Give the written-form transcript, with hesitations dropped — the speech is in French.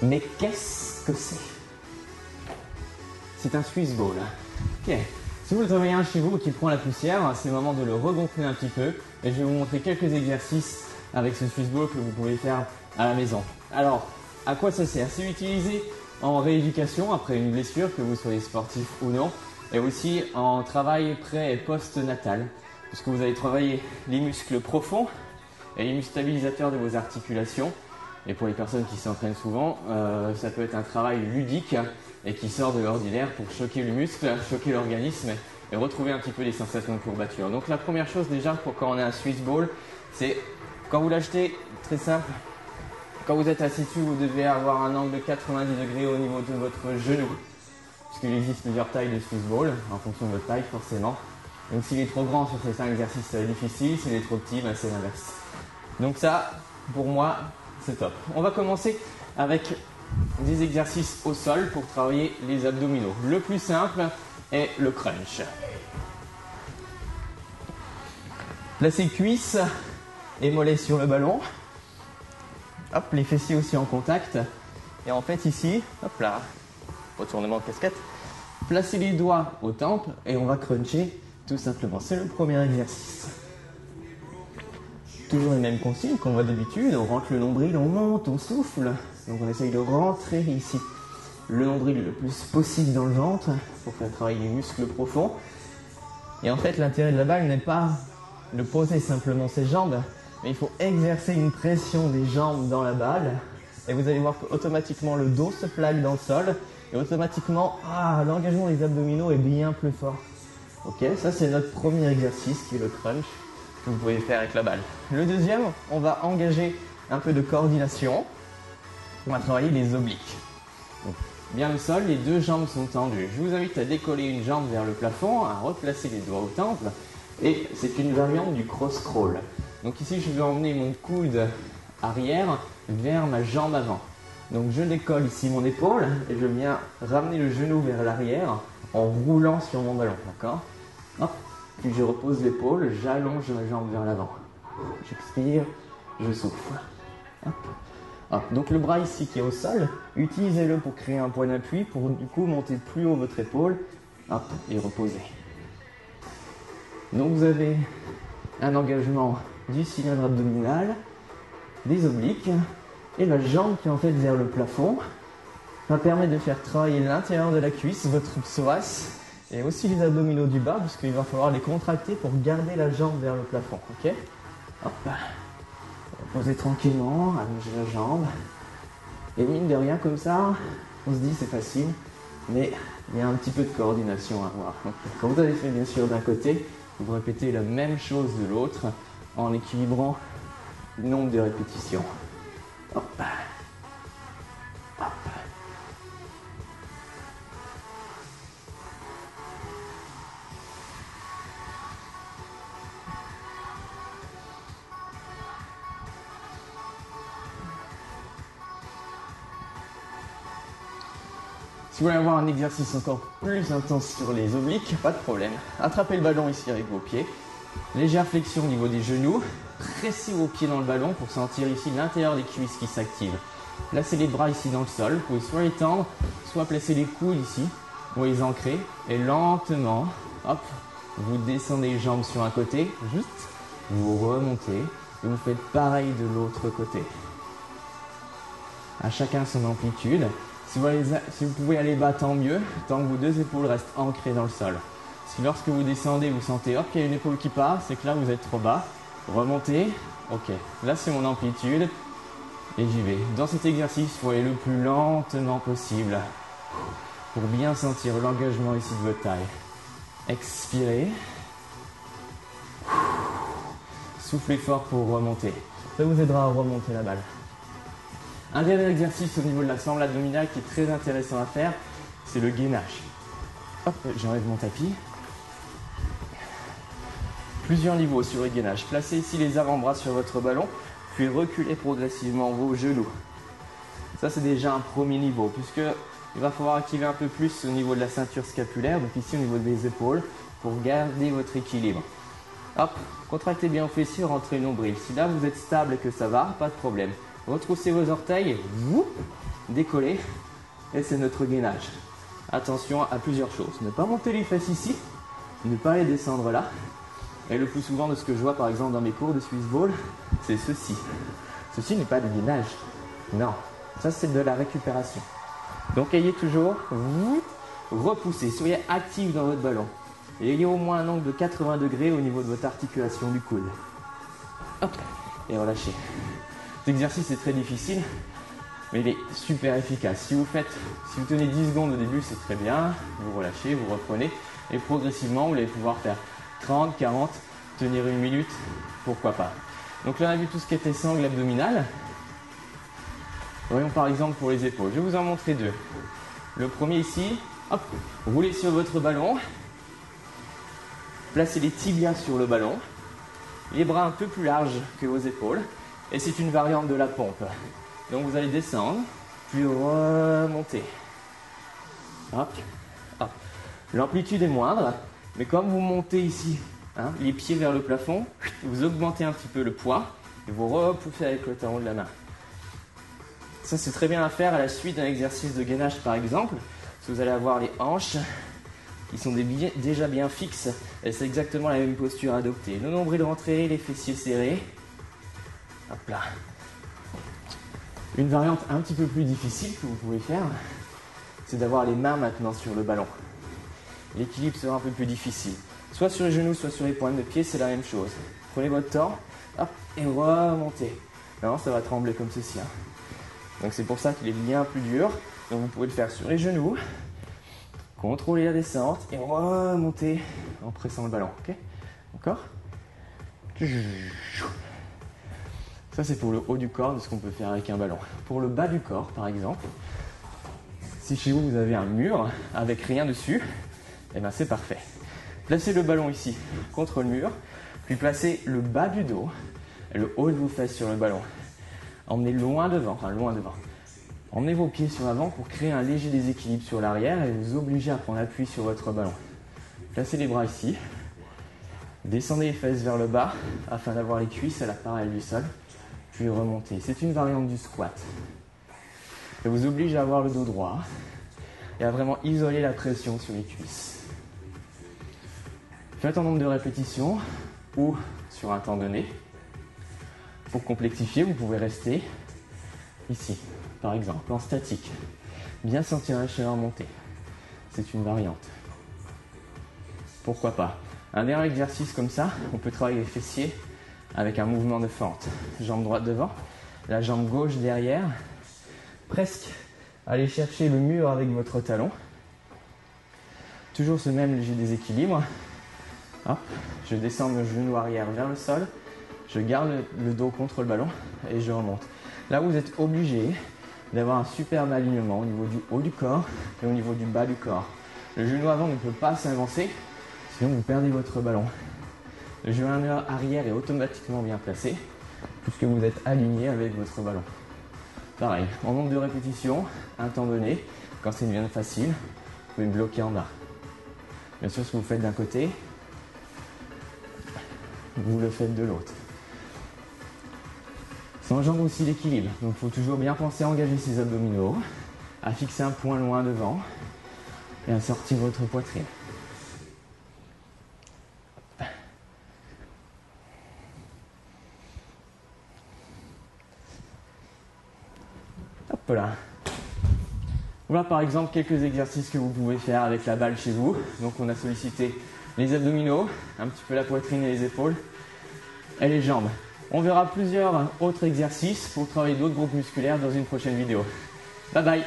Mais qu'est-ce que c'est? C'est un Swiss ball. Ok. Si vous le travaillez un chez vous qui prend la poussière, c'est le moment de le regonfler un petit peu. Et je vais vous montrer quelques exercices avec ce Swiss ball que vous pouvez faire à la maison. Alors, à quoi ça sert? C'est utilisé en rééducation après une blessure, que vous soyez sportif ou non. Et aussi en travail pré- et post-natal, puisque vous allez travailler les muscles profonds et les muscles stabilisateurs de vos articulations. Et pour les personnes qui s'entraînent souvent, ça peut être un travail ludique et qui sort de l'ordinaire pour choquer le muscle, choquer l'organisme et retrouver un petit peu des sensations de courbature. Donc la première chose déjà pour quand on a un Swiss ball, c'est quand vous l'achetez, très simple, quand vous êtes assis dessus, vous devez avoir un angle de 90 degrés au niveau de votre genou. Puisqu'il existe plusieurs tailles de Swiss ball, en fonction de votre taille forcément. Donc s'il est trop grand sur certains exercices, ça va être difficile. S'il est trop petit, ben, c'est l'inverse. Donc ça, pour moi, c'est top. On va commencer avec des exercices au sol pour travailler les abdominaux. Le plus simple est le crunch. Placez cuisses et mollets sur le ballon. Hop, les fessiers aussi en contact. Et en fait ici, hop là, retournement de casquette. Placez les doigts aux tempes et on va cruncher tout simplement. C'est le premier exercice. Toujours les mêmes consignes qu'on voit d'habitude. On rentre le nombril, on monte, on souffle. Donc on essaye de rentrer ici le nombril le plus possible dans le ventre pour faire travailler les muscles profonds. Et en fait, l'intérêt de la balle n'est pas de poser simplement ses jambes, mais il faut exercer une pression des jambes dans la balle. Et vous allez voir qu'automatiquement le dos se plaque dans le sol et automatiquement l'engagement des abdominaux est bien plus fort. Ok, ça c'est notre premier exercice qui est le crunch que vous pouvez faire avec la balle. Le deuxième, on va engager un peu de coordination. On va travailler les obliques. Donc, bien le sol, les deux jambes sont tendues. Je vous invite à décoller une jambe vers le plafond, à replacer les doigts au temple. Et c'est une variante du cross crawl. Donc ici, je vais emmener mon coude arrière vers ma jambe avant. Donc je décolle ici mon épaule et je viens ramener le genou vers l'arrière en roulant sur mon ballon. D'accord? Hop. Puis je repose l'épaule, j'allonge ma jambe vers l'avant. J'expire, je souffle. Hop. Hop. Donc le bras ici qui est au sol, utilisez-le pour créer un point d'appui pour du coup monter plus haut votre épaule. Hop, et reposer. Donc vous avez un engagement du cylindre abdominal, des obliques et la jambe qui est en fait vers le plafond va permettre de faire travailler l'intérieur de la cuisse, votre psoas et aussi les abdominaux du bas parce qu'il va falloir les contracter pour garder la jambe vers le plafond. Ok? Hop. Posez tranquillement, allongez la jambe. Et mine de rien comme ça, on se dit c'est facile, mais il y a un petit peu de coordination à avoir. Donc, quand vous avez fait bien sûr d'un côté, vous répétez la même chose de l'autre en équilibrant le nombre de répétitions. Hop. Hop. Si vous voulez avoir un exercice encore plus intense sur les obliques, pas de problème. Attrapez le ballon ici avec vos pieds. Légère flexion au niveau des genoux. Pressez vos pieds dans le ballon pour sentir ici l'intérieur des cuisses qui s'activent. Placez les bras ici dans le sol. Vous pouvez soit les tendre, soit placer les coudes ici, ou les ancrer. Et lentement, hop, vous descendez les jambes sur un côté, juste, vous remontez. Et vous faites pareil de l'autre côté. À chacun son amplitude. Si vous pouvez aller bas, tant mieux, tant que vos deux épaules restent ancrées dans le sol. Si lorsque vous descendez, vous sentez hop, qu'il y a une épaule qui part, c'est que là vous êtes trop bas. Remontez, ok, là c'est mon amplitude et j'y vais. Dans cet exercice, il faut aller le plus lentement possible pour bien sentir l'engagement ici de votre taille. Expirez. Soufflez fort pour remonter. Ça vous aidera à remonter la balle. Un dernier exercice au niveau de la sangle abdominale qui est très intéressant à faire, c'est le gainage. Hop, j'enlève mon tapis. Plusieurs niveaux sur le gainage. Placez ici les avant-bras sur votre ballon, puis reculez progressivement vos genoux. Ça, c'est déjà un premier niveau, puisqu'il va falloir activer un peu plus au niveau de la ceinture scapulaire, donc ici au niveau des épaules, pour garder votre équilibre. Hop, contractez bien vos fessiers, rentrez le nombril. Si là vous êtes stable et que ça va, pas de problème. Retroussez vos orteils, vous, décoller. Et c'est notre gainage. Attention à plusieurs choses. Ne pas monter les fesses ici, ne pas les descendre là. Et le plus souvent de ce que je vois par exemple dans mes cours de Swiss Ball, c'est ceci. Ceci n'est pas du gainage. Non, ça c'est de la récupération. Donc ayez toujours, vous repoussez, soyez actif dans votre ballon. Et ayez au moins un angle de 80 degrés au niveau de votre articulation du coude. Hop, et relâchez. Cet exercice est très difficile, mais il est super efficace. Si vous tenez 10 secondes au début, c'est très bien. Vous relâchez, vous reprenez. Et progressivement, vous allez pouvoir faire 30, 40, tenir une minute, pourquoi pas. Donc là, on a vu tout ce qui était sangle abdominale. Voyons par exemple pour les épaules. Je vais vous en montrer deux. Le premier ici, hop, roulez sur votre ballon. Placez les tibias sur le ballon. Les bras un peu plus larges que vos épaules. Et c'est une variante de la pompe. Donc vous allez descendre, puis remonter. Hop, hop. L'amplitude est moindre, mais comme vous montez ici, les pieds vers le plafond, vous augmentez un petit peu le poids et vous repoussez avec le talon de la main. Ça, c'est très bien à faire à la suite d'un exercice de gainage par exemple. Parce que vous allez avoir les hanches qui sont déjà bien fixes et c'est exactement la même posture à adopter. Le nombril rentré, les fessiers serrés. Hop là. Une variante un petit peu plus difficile que vous pouvez faire, c'est d'avoir les mains maintenant sur le ballon. L'équilibre sera un peu plus difficile. Soit sur les genoux, soit sur les pointes de pied, c'est la même chose. Prenez votre temps, hop, et remontez. Non, ça va trembler comme ceci. Donc c'est pour ça qu'il est bien plus dur. Donc vous pouvez le faire sur les genoux, contrôler la descente et remonter en pressant le ballon. Ok ? Encore ? Ça c'est pour le haut du corps de ce qu'on peut faire avec un ballon. Pour le bas du corps, par exemple, si chez vous avez un mur avec rien dessus, eh bien c'est parfait. Placez le ballon ici contre le mur, puis placez le bas du dos et le haut de vos fesses sur le ballon. Emmenez loin devant. Emmenez vos pieds sur l'avant pour créer un léger déséquilibre sur l'arrière et vous obliger à prendre appui sur votre ballon. Placez les bras ici, descendez les fesses vers le bas afin d'avoir les cuisses à la parallèle du sol, puis remontez. C'est une variante du squat. Et vous oblige à avoir le dos droit et à vraiment isoler la pression sur les cuisses. Faites un nombre de répétitions ou sur un temps donné. Pour complexifier, vous pouvez rester ici, par exemple, en statique. Bien sentir la chaleur monter. C'est une variante. Pourquoi pas? Un dernier exercice comme ça, on peut travailler les fessiers avec un mouvement de fente. Jambe droite devant, la jambe gauche derrière. Presque aller chercher le mur avec votre talon. Toujours ce même léger déséquilibre. Hop, je descends le genou arrière vers le sol, je garde le dos contre le ballon et je remonte. Là, vous êtes obligé d'avoir un superbe alignement au niveau du haut du corps et au niveau du bas du corps. Le genou avant ne peut pas s'avancer, sinon vous perdez votre ballon. Le genou arrière est automatiquement bien placé puisque vous êtes aligné avec votre ballon. Pareil, en nombre de répétitions, un temps donné, quand c'est bien facile, vous pouvez bloquer en bas. Bien sûr, ce que vous faites d'un côté, vous le faites de l'autre. Ça engendre aussi l'équilibre, donc il faut toujours bien penser à engager ses abdominaux, à fixer un point loin devant et à sortir votre poitrine. Hop là. Voilà par exemple quelques exercices que vous pouvez faire avec la balle chez vous. Donc on a sollicité les abdominaux, un petit peu la poitrine et les épaules et les jambes. On verra plusieurs autres exercices pour travailler d'autres groupes musculaires dans une prochaine vidéo. Bye bye!